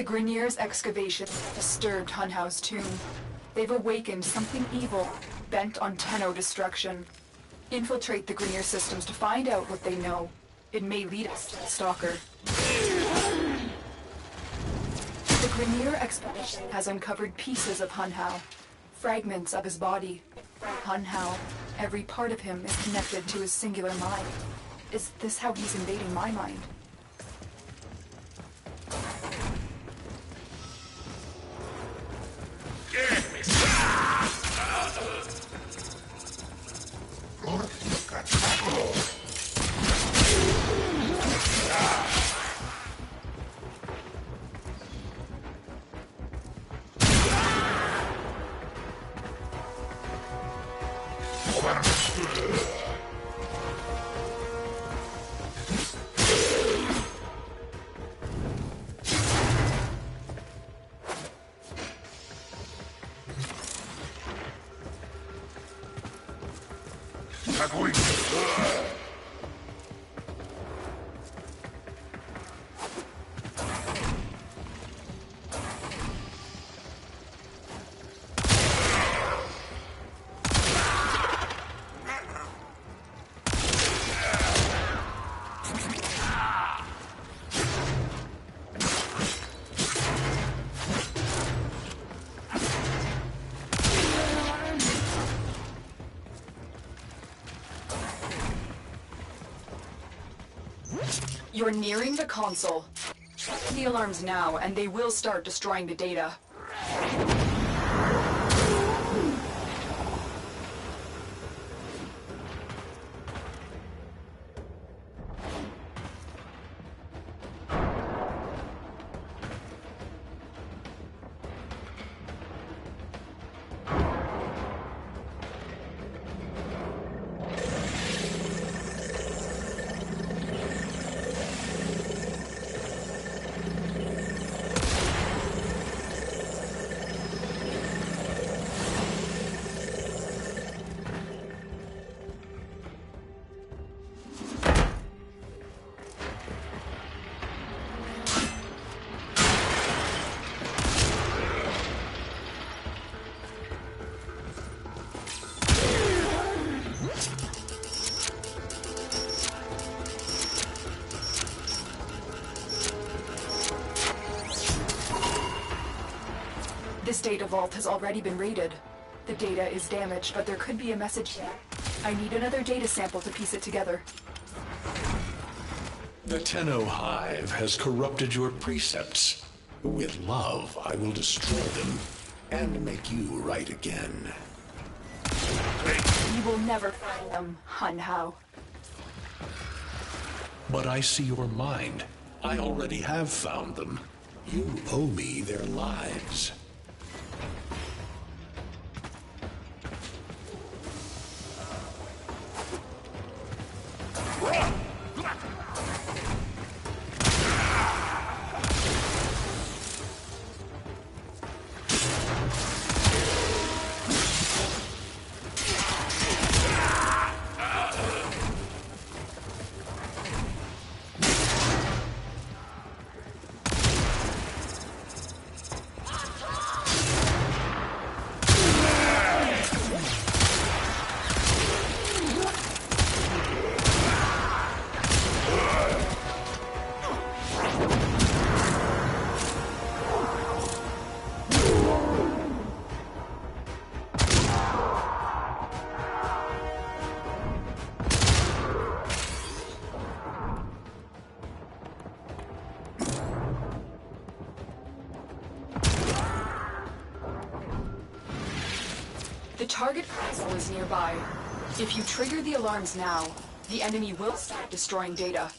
The Grineer's excavation disturbed Hunhao's tomb. They've awakened something evil, bent on Tenno destruction. Infiltrate the Grineer systems to find out what they know. It may lead us to the Stalker. The Grineer expedition has uncovered pieces of Hunhao, fragments of his body. Hunhao, every part of him is connected to his singular mind. Is this how he's invading my mind? You're nearing the console. Check the alarms now, and they will start destroying the data. This data vault has already been raided. The data is damaged, but there could be a message here. I need another data sample to piece it together. The Tenno Hive has corrupted your precepts. With love, I will destroy them and make you right again. You will never find them, Hunhao. But I see your mind. I already have found them. You owe me their lives. The target console is nearby. If you trigger the alarms now, the enemy will start destroying data.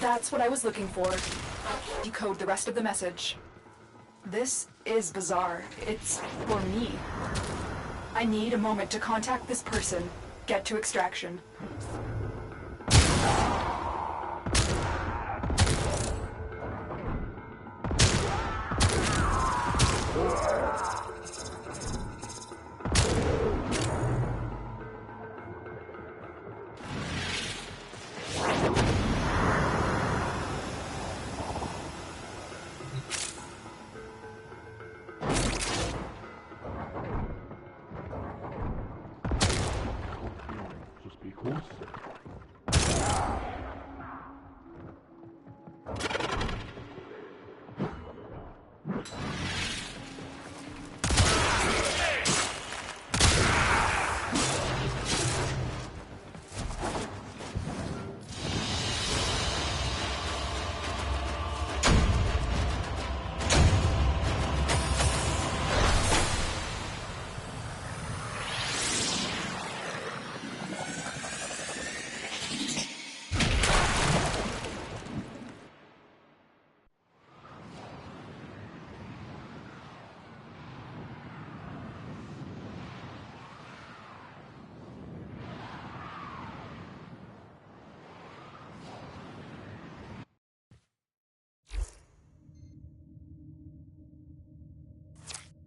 That's what I was looking for. Decode the rest of the message. This is bizarre. It's for me. I need a moment to contact this person, get to extraction.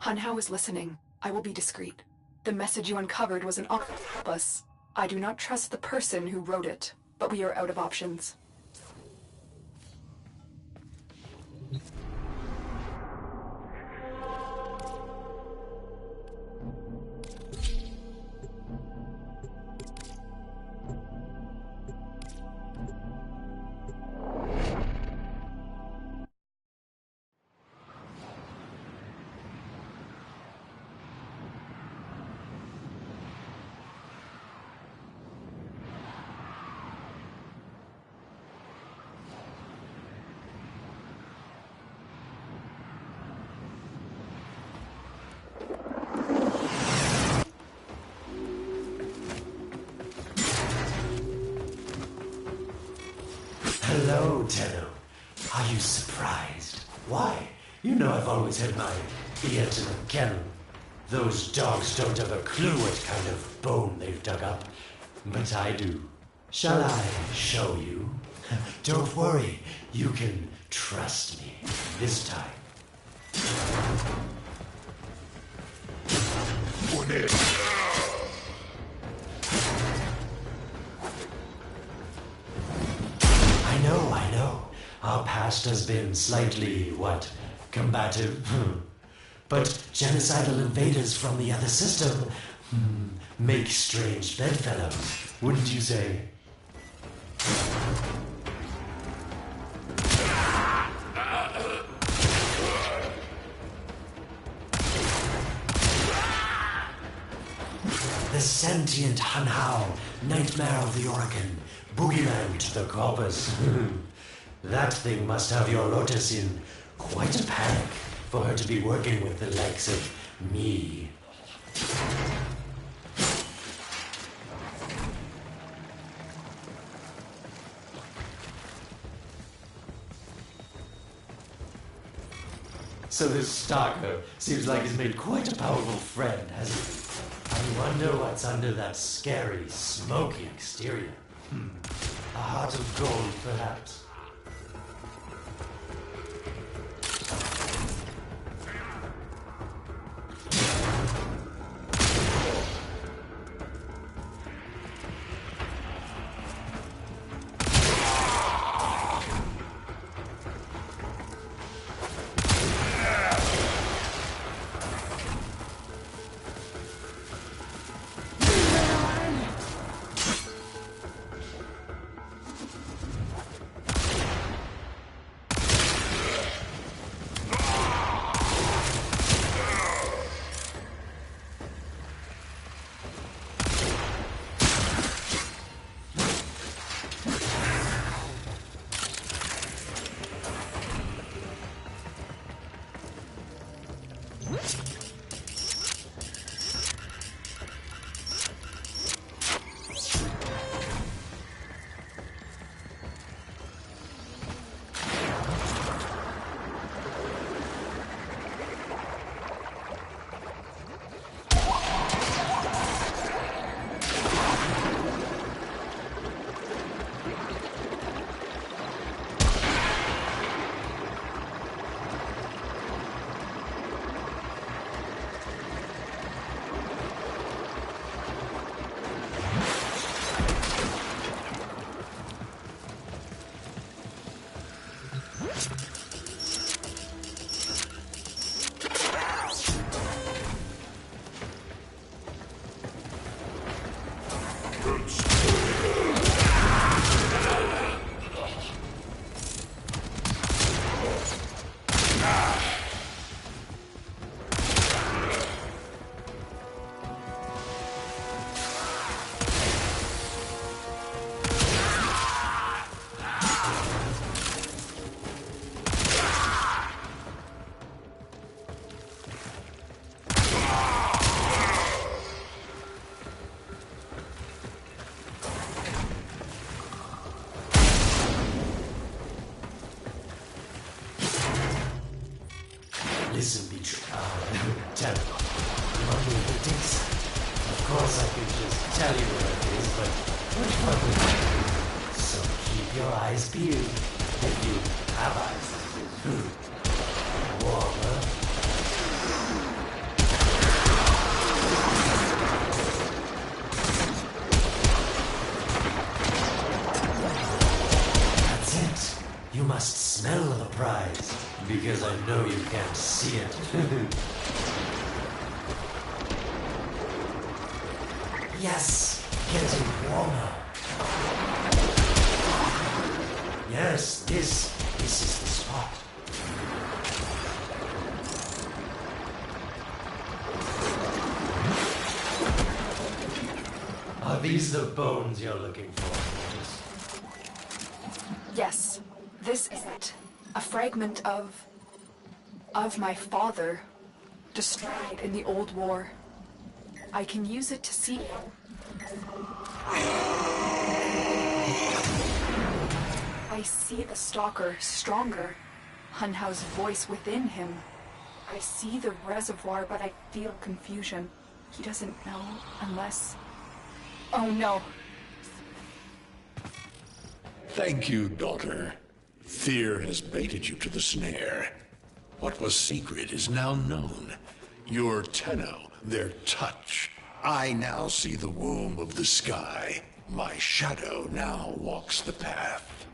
Hunhao is listening. I will be discreet. The message you uncovered was an octopus. I do not trust the person who wrote it, but we are out of options. Hello, Tenno. Are you surprised? Why? You know I've always had my ear to the kennel. Those dogs don't have a clue what kind of bone they've dug up. But I do. Shall I show you? Don't worry. You can trust me this time. I know. Our past has been slightly, combative? But genocidal invaders from the other system make strange bedfellows, wouldn't you say? The sentient Hunhao, nightmare of the Orokin, boogeyman to the corpus. That thing must have your Lotus in quite a panic for her to be working with the likes of me. So this stalker seems like he's made quite a powerful friend, hasn't he? I wonder what's under that scary, smoky exterior. A heart of gold, perhaps. course I could just tell you where it is, but which one would you? So keep your eyes peeled. If you have eyes. Warmer. That's it. You must smell the prize, because I know you can't see it. Yes, getting warmer. Yes, this is the spot. Are these the bones you're looking for? Yes, this is it. A fragment of my father, destroyed in the old war. I can use it to see. I see the stalker stronger. Hunhao's voice within him. I see the reservoir, but I feel confusion. He doesn't know unless... Oh no. Thank you, daughter. Fear has baited you to the snare. What was secret is now known. Your Tenno, their touch. I now see the womb of the sky. My shadow now walks the path.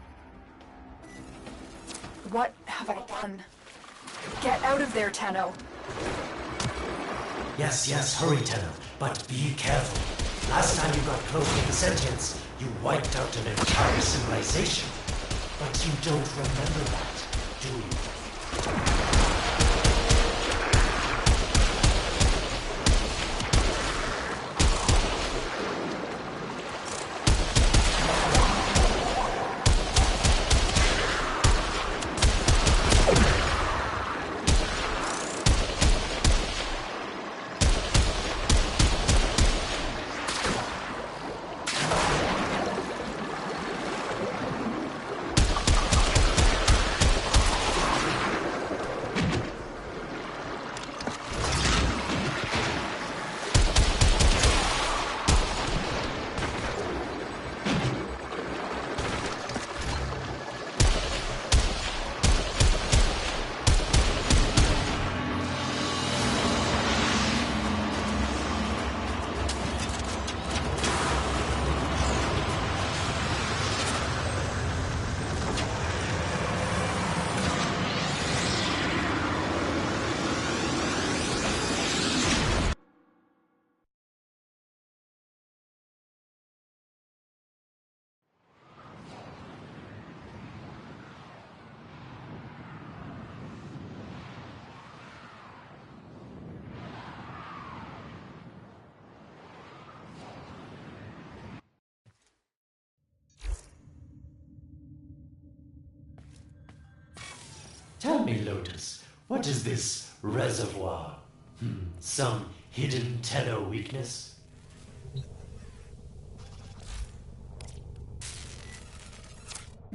What have I done? Get out of there, Tenno. Yes, hurry, Tenno, but be careful. Last time you got close with the sentience, you wiped out an entire civilization. But you don't remember that, do you? Tell me, Lotus, what is this reservoir? Some hidden Tenno weakness?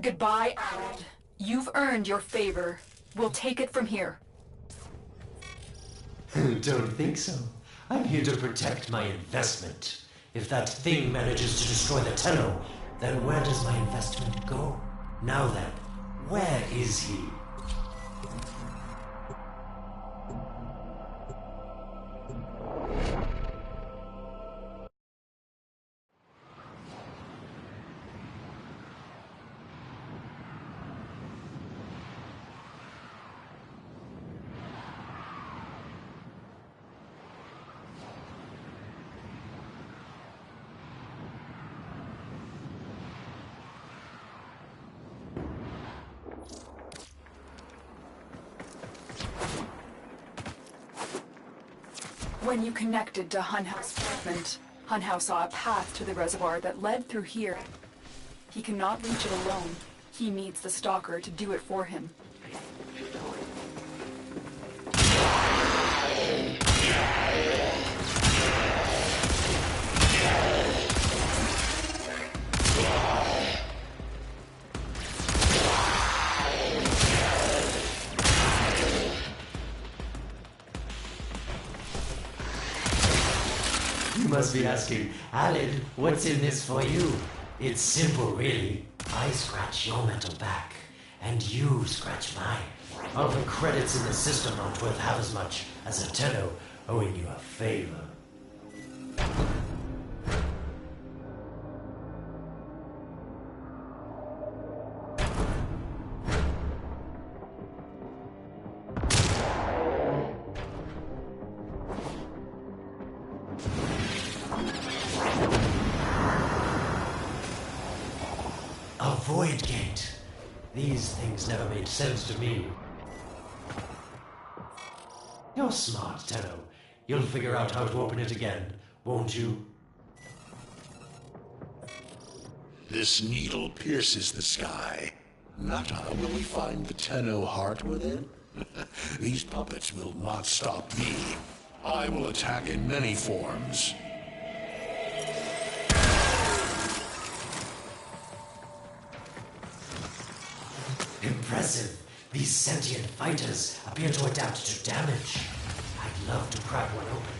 Goodbye, Arad. You've earned your favor. We'll take it from here. Don't think so. I'm here to protect my investment. If that thing manages to destroy the Tenno, then where does my investment go? Now then, where is he? When you connected to Hunhao's fragment, Hunhao saw a path to the reservoir that led through here. He cannot reach it alone. He needs the Stalker to do it for him. You must be asking, Alan, what's in this for you? It's simple, really. I scratch your metal back, and you scratch mine. All the credits in the system aren't worth half as much as a tenno owing you a favor. A void gate. These things never made sense to me. You're smart, Tenno. You'll figure out how to open it again, won't you? This needle pierces the sky. Nata, will we find the Tenno heart within? These puppets will not stop me. I will attack in many forms. Impressive. These sentient fighters appear to adapt to damage. I'd love to crack one open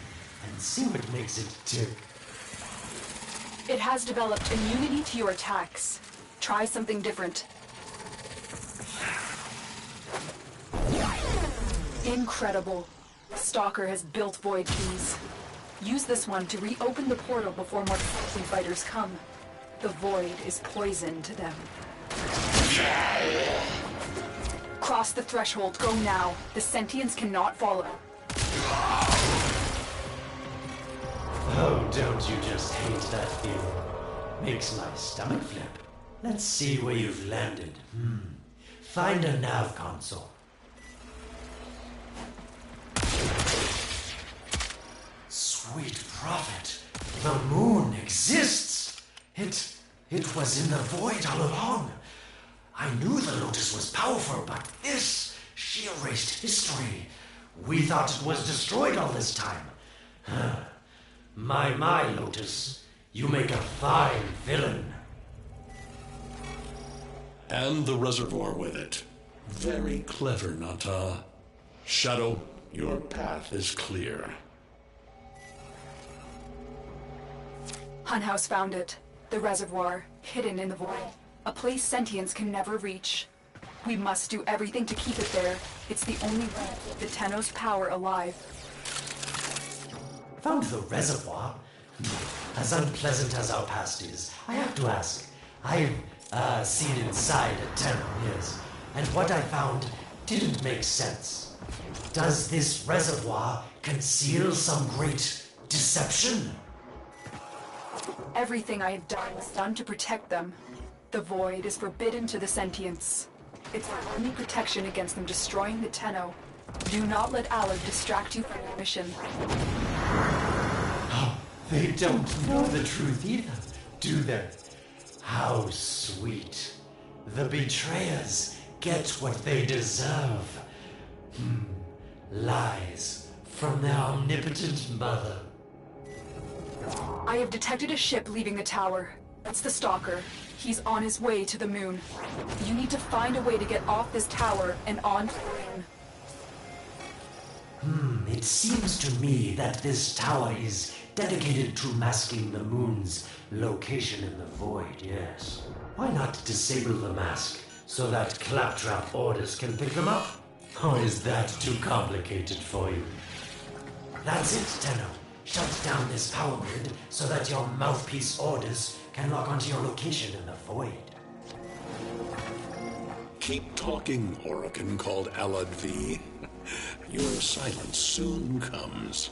and see what makes it tick. It has developed immunity to your attacks. Try something different. Incredible. Stalker has built void keys. Use this one to reopen the portal before more fighters come. The void is poison to them. Cross the threshold. Go now. The sentients cannot follow. Oh, don't you just hate that feeling? Makes my stomach flip. Let's see where you've landed. Find a nav console. Sweet prophet, the moon exists! It was in the void all along. I knew the Lotus was powerful, but this, she erased history. We thought it was destroyed all this time. My, Lotus, you make a fine villain. And the reservoir with it. Very clever, Nata. Shadow, your path is clear. Hunhouse found it. The reservoir, hidden in the void. A place sentients can never reach. We must do everything to keep it there. It's the only way to keep the Tenno's power alive. Found the reservoir? As unpleasant as our past is, I have to ask. I've seen inside a Tenno, yes, and what I found didn't make sense. Does this reservoir conceal some great deception? Everything I have done was done to protect them. The void is forbidden to the sentients. It's our only protection against them destroying the Tenno. Do not let Alad distract you from your mission. Oh, they don't know the truth either, do they? How sweet. The betrayers get what they deserve. Lies from their omnipotent mother. I have detected a ship leaving the tower. That's the Stalker. He's on his way to the moon. You need to find a way to get off this tower and on to the moon. It seems to me that this tower is dedicated to masking the moon's location in the void, yes. Why not disable the mask so that claptrap orders can pick them up? Or is that too complicated for you? That's it, Tenno. Shut down this power grid so that your mouthpiece orders can lock onto your location in the void. Keep talking, Orokin called Alad V. Your silence soon comes.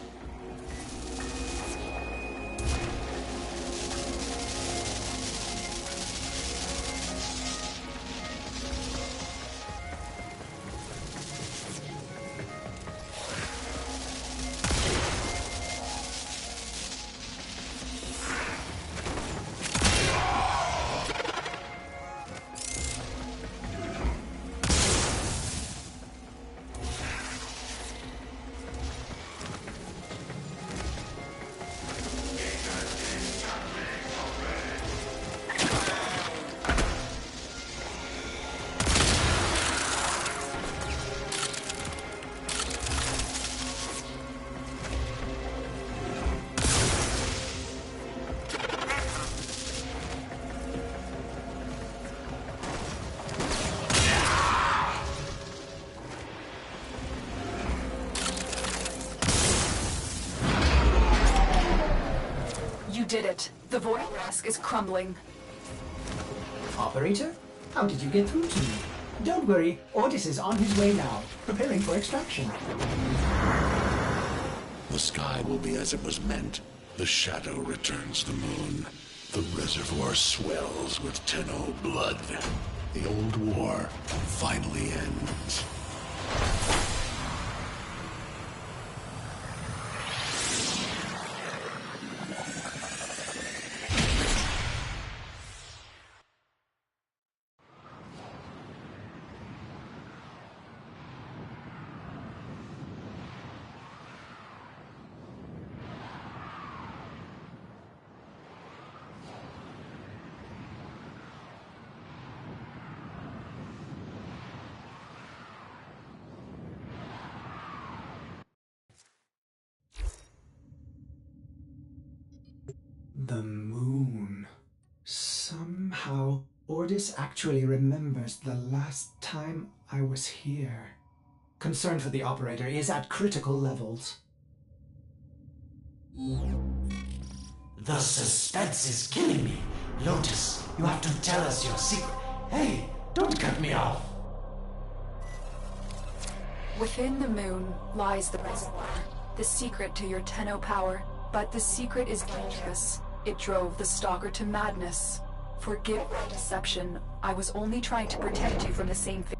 did it. The void mask is crumbling. Operator? How did you get through to me? Don't worry, Otis is on his way now, preparing for extraction. The sky will be as it was meant. The shadow returns the moon. The reservoir swells with Tenno blood. The old war finally ends. The moon. Somehow, Ordis actually remembers the last time I was here. Concern for the operator is at critical levels. The suspense is killing me. Lotus, you have to tell us your secret. Hey, don't cut me off. Within the moon lies the reservoir, the secret to your Tenno power. But the secret is dangerous. It drove the Stalker to madness. Forgive my deception. I was only trying to protect you from the same fate.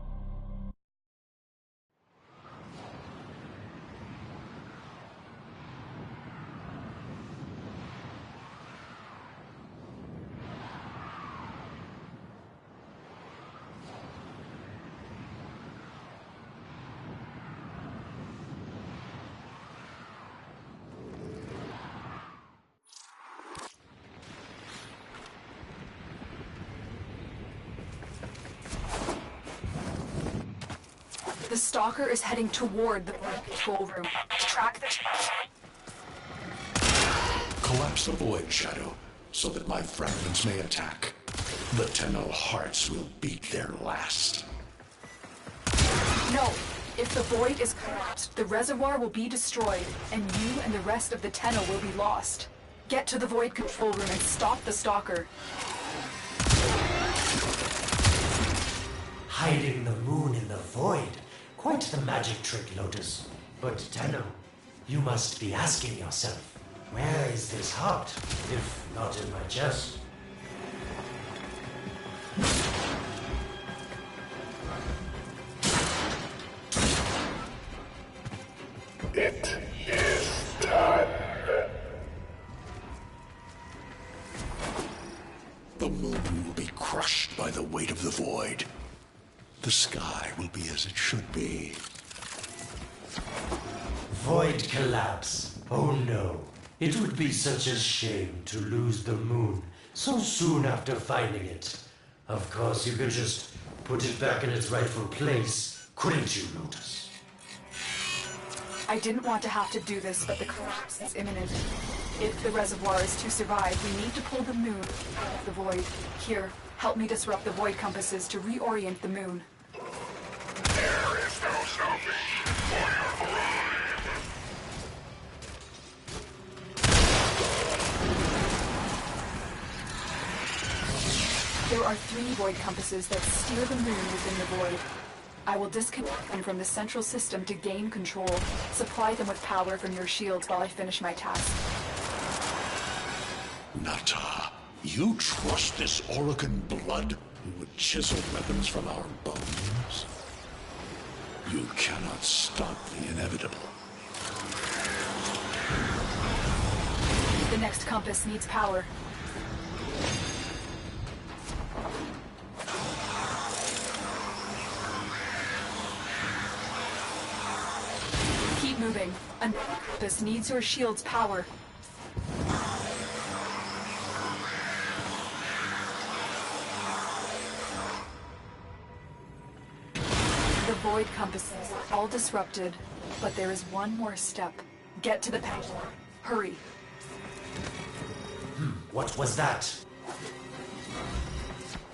The Stalker is heading toward the control room. Track the... Collapse the void, Shadow, so that my fragments may attack. The Tenno hearts will beat their last. No! If the void is collapsed, the reservoir will be destroyed, and you and the rest of the Tenno will be lost. Get to the void control room and stop the Stalker. Hiding the moon in the void. Quite the magic trick, Lotus. But Tenno, you must be asking yourself, where is this heart, if not in my chest? It is done. The moon will be crushed by the weight of the void. The sky will be as it should be. Void collapse. Oh no. It would be such a shame to lose the moon so soon after finding it. Of course, you could just put it back in its rightful place, couldn't you, Lotus? I didn't want to have to do this, but the collapse is imminent. If the reservoir is to survive, we need to pull the moon out of the void. Here, help me disrupt the void compasses to reorient the moon. There is no salvation for your bride. There are 3 void compasses that steer the moon within the void. I will disconnect them from the central system to gain control. Supply them with power from your shields while I finish my task. Nata, you trust this Orokin blood who would chisel weapons from our bones? You cannot stop the inevitable. The next compass needs power. Keep moving. Another compass needs your shield's power. The void compasses are all disrupted, but there is one more step. Get to the pendulum. Hurry. What was that?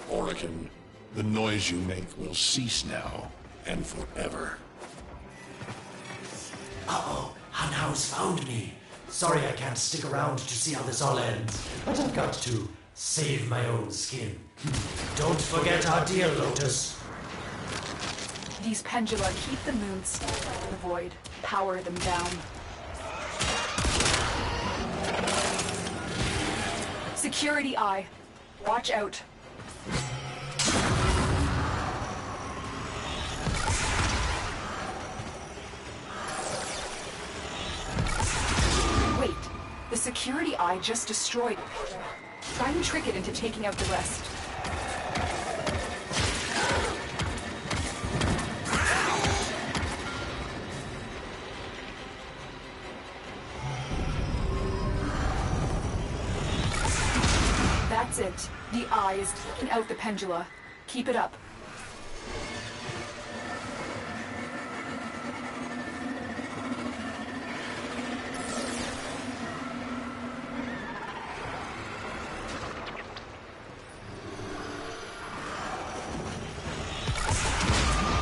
Orokin, the noise you make will cease now and forever. Uh-oh, Hanau's found me. Sorry I can't stick around to see how this all ends, but I've got to save my own skin. Don't forget our deal, Lotus. These pendula keep the moon stuck in the void, power them down. Security eye. Watch out. Wait, the security eye just destroyed it. Try and trick it into taking out the rest. That's it. The eye is taking out the pendula. Keep it up.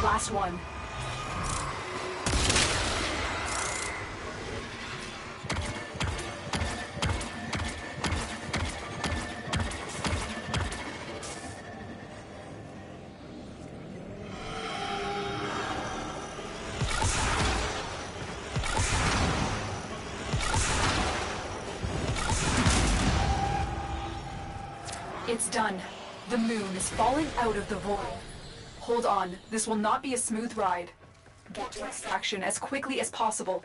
Last one. It's done. The moon is falling out of the void. Hold on, this will not be a smooth ride. Get to extraction as quickly as possible.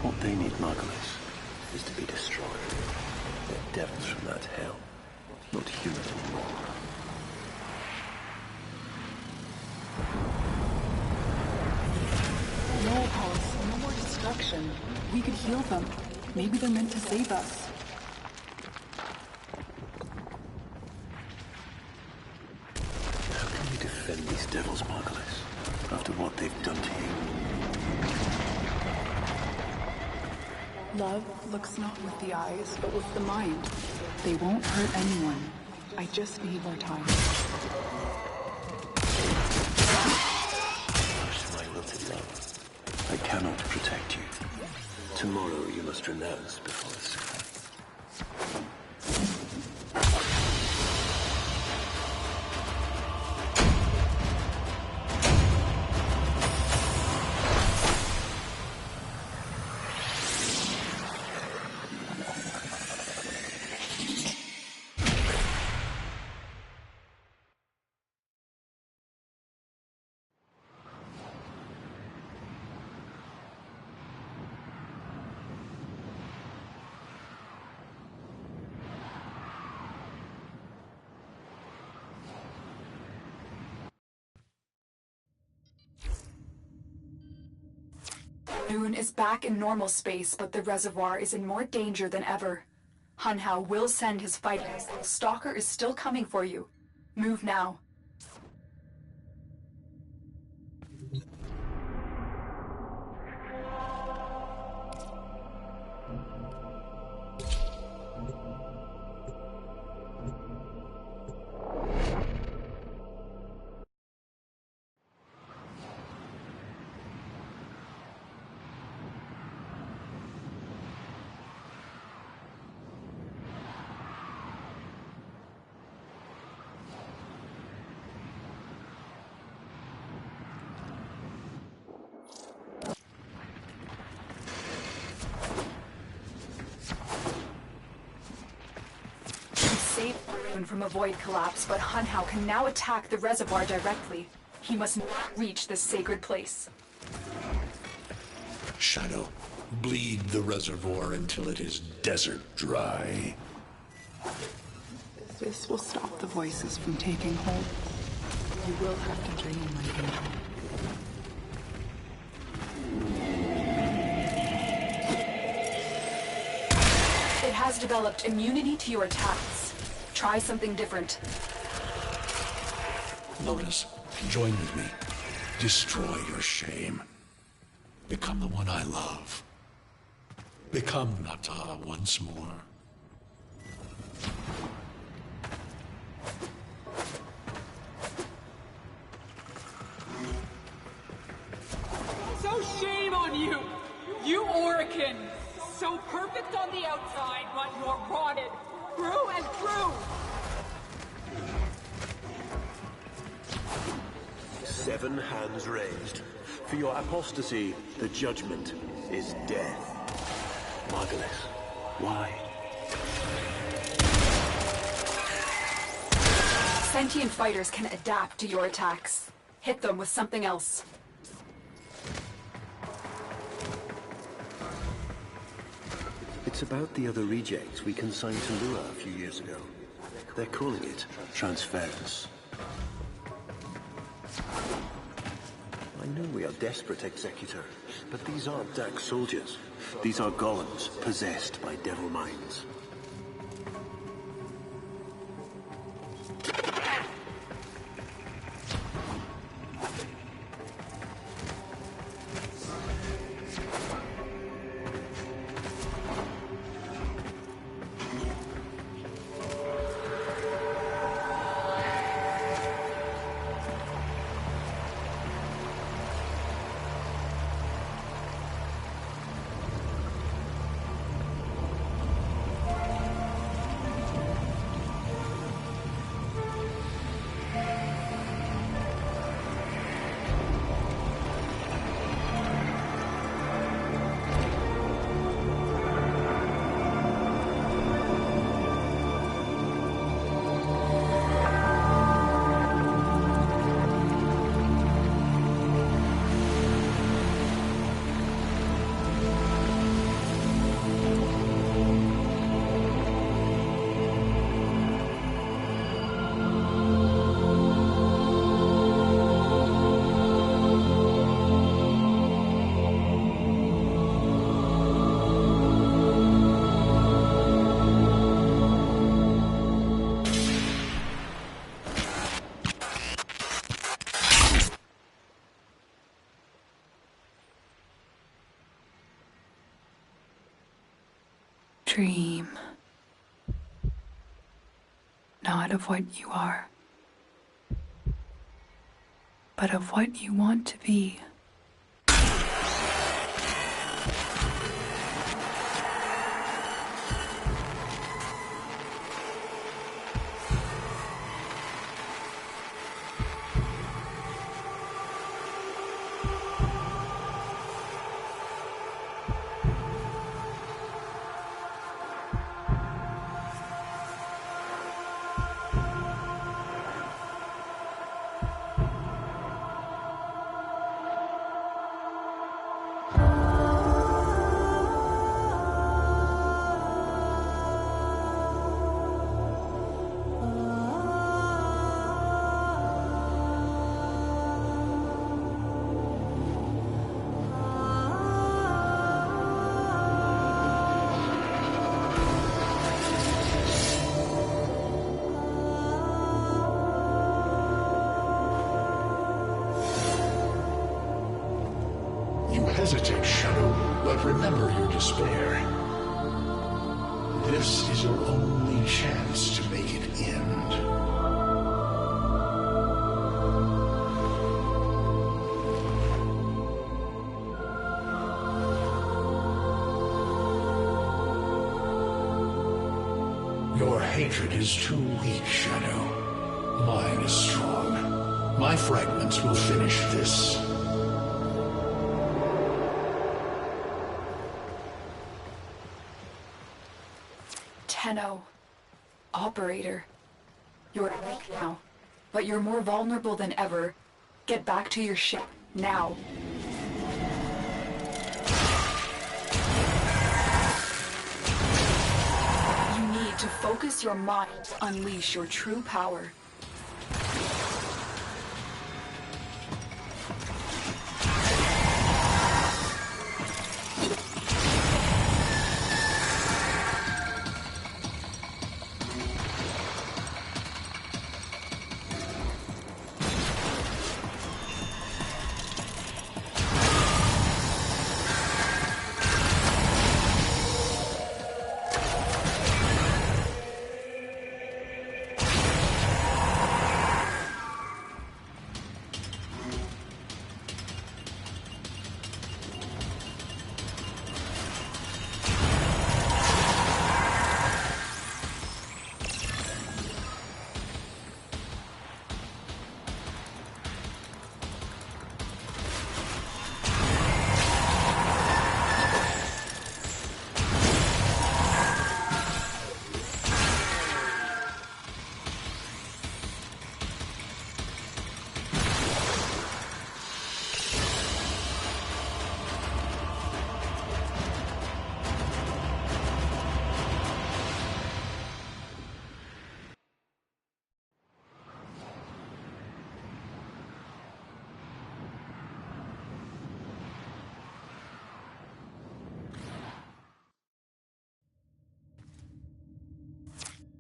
What they need, Margulis, is to be destroyed. They're devils from that hell, not human anymore. No, Pulse, no more destruction. We could heal them. Maybe they're meant to save us. How can we defend these devils, Margulis, after what they've done to you? Love looks not with the eyes, but with the mind. They won't hurt anyone. I just need more time. My wilted love, I cannot protect you. Tomorrow you must renounce before the sky. Moon is back in normal space, but the reservoir is in more danger than ever. Hunhao will send his fighters. The Stalker is still coming for you. Move now. Saved Rune from a void collapse, but Hunhao can now attack the reservoir directly. He must not reach this sacred place. Shadow, bleed the reservoir until it is desert dry. This will stop the voices from taking hold. You will have to drain my control. It has developed immunity to your attacks. Try something different. Lotus, join with me. Destroy your shame. Become the one I love. Become Nata once more. You Orican! So perfect on the outside, but you're rotted through and through! 7 hands raised. For your apostasy, the judgment is death. Margulis, why? Sentient fighters can adapt to your attacks. Hit them with something else. It's about the other rejects we consigned to Lua a few years ago. They're calling it transference. I know we are desperate, Executor, but these aren't Dark soldiers. These are golems possessed by devil minds. Dream. Not of what you are, but of what you want to be. Hesitate, Shadow, but remember your despair. This is your only chance to make it end. Your hatred is too weak, Shadow. Mine is strong. My fragments will finish this. Tenno. Operator. You're weak now, but you're more vulnerable than ever. Get back to your ship, now. You need to focus your mind, unleash your true power.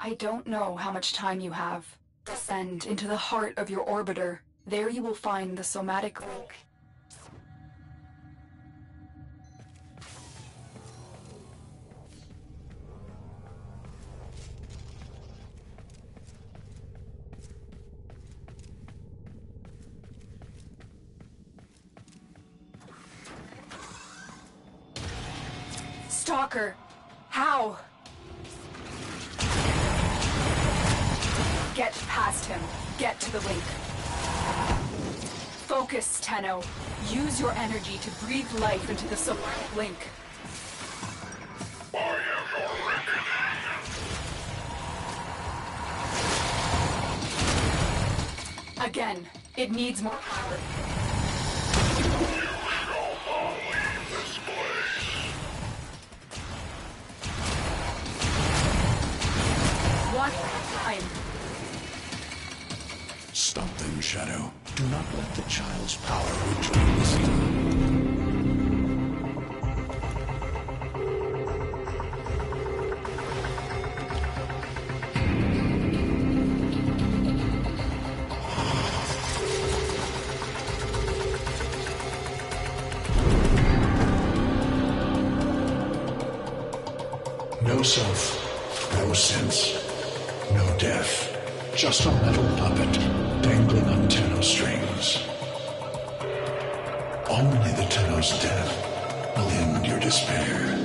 I don't know how much time you have. Descend into the heart of your orbiter. There you will find the somatic link. Stalker! How? Get past him. Get to the link. Focus, Tenno. Use your energy to breathe life into the somatic link. Again, it needs more power. One time. Stop them, Shadow. Do not let the child's power return with you. No self, no sense, no death. Just a metal puppet dangling on Tenno strings. Only the Tenno's death will end your despair.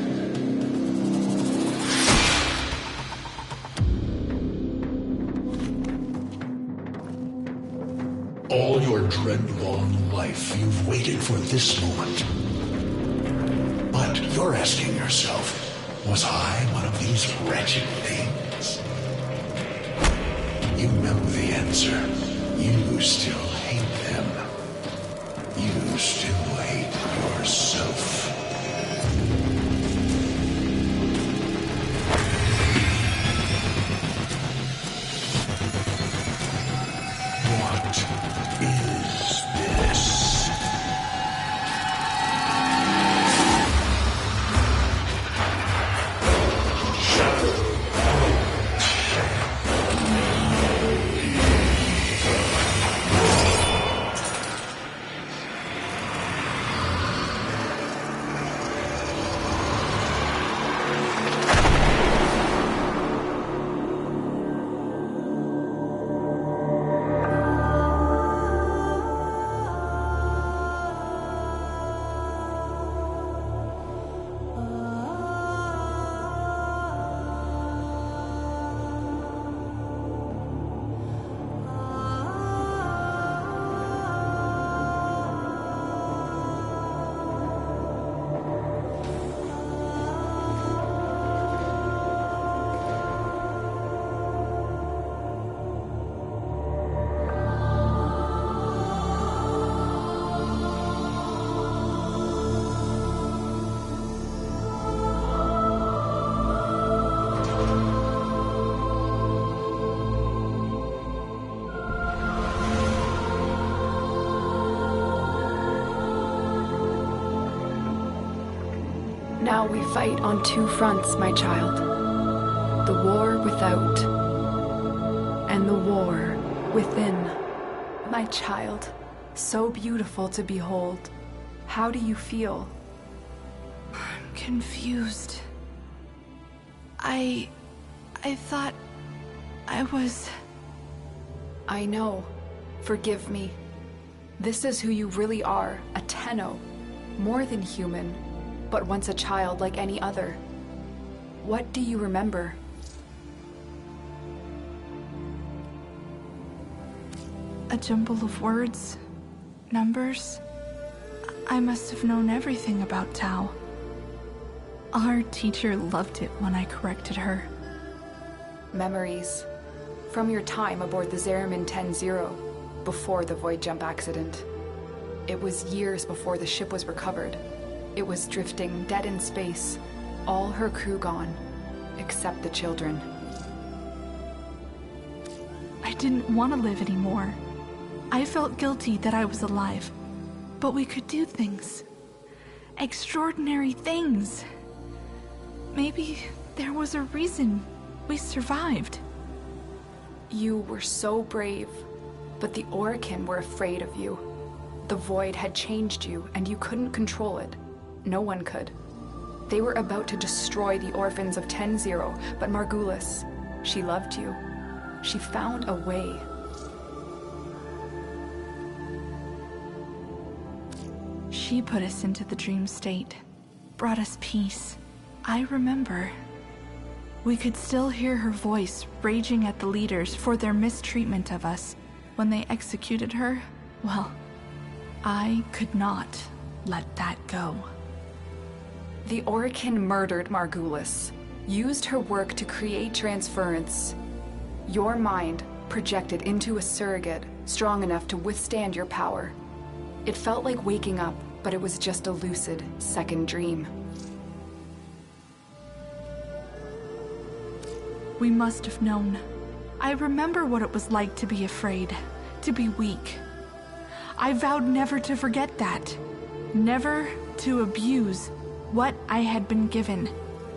All your dread-long life, you've waited for this moment. But you're asking yourself, was I one of these wretched things? You know the answer. You still hate them. You still hate yourself. What is this? Now we fight on two fronts, my child. The war without, and the war within. My child, so beautiful to behold. How do you feel? I'm confused. I thought I was... I know. Forgive me. This is who you really are, a Tenno. More than human, but once a child like any other. What do you remember? A jumble of words, numbers. I must have known everything about Tau. Our teacher loved it when I corrected her. Memories. From your time aboard the Zariman 10-0, before the void jump accident. It was years before the ship was recovered. It was drifting dead in space, all her crew gone, except the children. I didn't want to live anymore. I felt guilty that I was alive, but we could do things. Extraordinary things. Maybe there was a reason we survived. You were so brave, but the Orokin were afraid of you. The Void had changed you, and you couldn't control it. No one could. They were about to destroy the orphans of 10-0, but Margulis, she loved you. She found a way. She put us into the dream state, brought us peace. I remember. We could still hear her voice raging at the leaders for their mistreatment of us. When they executed her, well, I could not let that go. The Orokin murdered Margulis, used her work to create transference. Your mind projected into a surrogate strong enough to withstand your power. It felt like waking up, but it was just a lucid second dream. We must have known. I remember what it was like to be afraid, to be weak. I vowed never to forget that. Never to abuse what I had been given.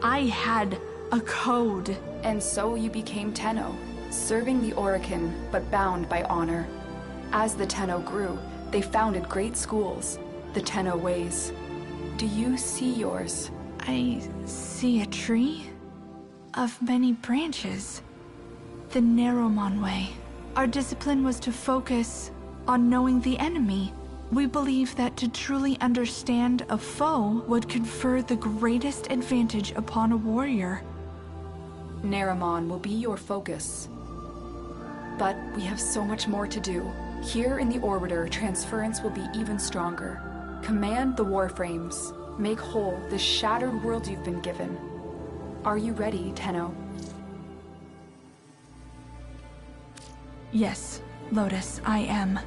I had a code. And so you became Tenno, serving the Orokin, but bound by honor. As the Tenno grew, they founded great schools, the Tenno ways. Do you see yours? I see a tree of many branches. The Narrowmon way. Our discipline was to focus on knowing the enemy. We believe that to truly understand a foe would confer the greatest advantage upon a warrior. Narrowmon will be your focus. But we have so much more to do. Here in the Orbiter, transference will be even stronger. Command the Warframes. Make whole this shattered world you've been given. Are you ready, Tenno? Yes, Lotus, I am.